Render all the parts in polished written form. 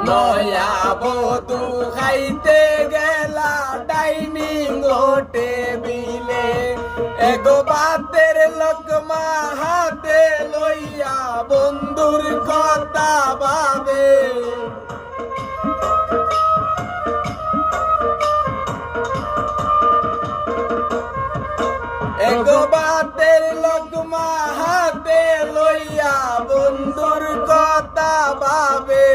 নয়া বধু খাইতে গেলা ডাইনিং টেবিলে এগো বাতের লোকমা হাতে লইয়া বন্ধুর কথা ভাবে এগো বাতের লোকমা হাতে লইয়া বন্ধুর কথা ভাবে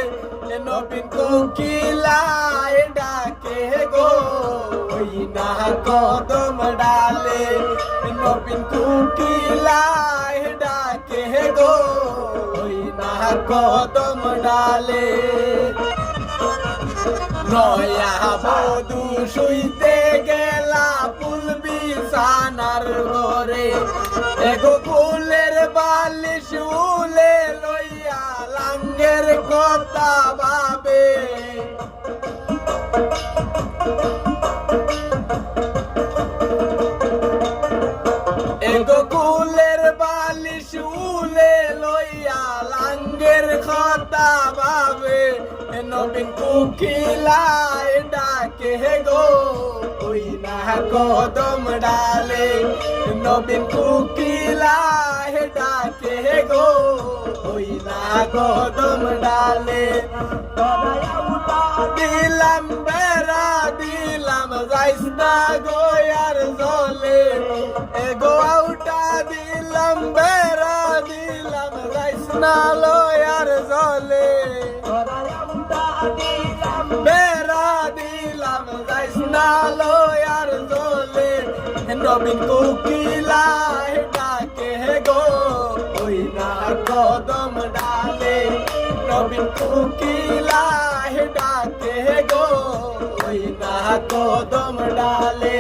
নবীন কোকিলায় ডাকে গো ওই না কদম ডালে নবীন কোকিলায় ডাকে গো ওই না কদম ডালে নয়া বধু শুইতে গেলা ফুল বিছানার ঘরে এগো ফুলের বালিশ উলে লইয়া লাঙ্গের কথা ভাবে এগো ফুলের বালিশ উলে লইয়া লাঙ্গের কথা ভাবে নবীন কোকিলায় ডাকে গো ওই না কদম ডালে নবীন কোকিলায় ডাকে গো ওই না কদম ডালে দিলাম বেড়া দিলাম যাইস না গো আর জলে এগো আউটা দিলাম বেড়া দিলাম যাইস না লয়ার জলে বেড়া দিলাম যাইস না লয়ার জলে নবীন কোকিলায় ডাকে গো ওই না কদম ডালে নবীন কোকিলায় ডাকে গো ওই না কদম ডালে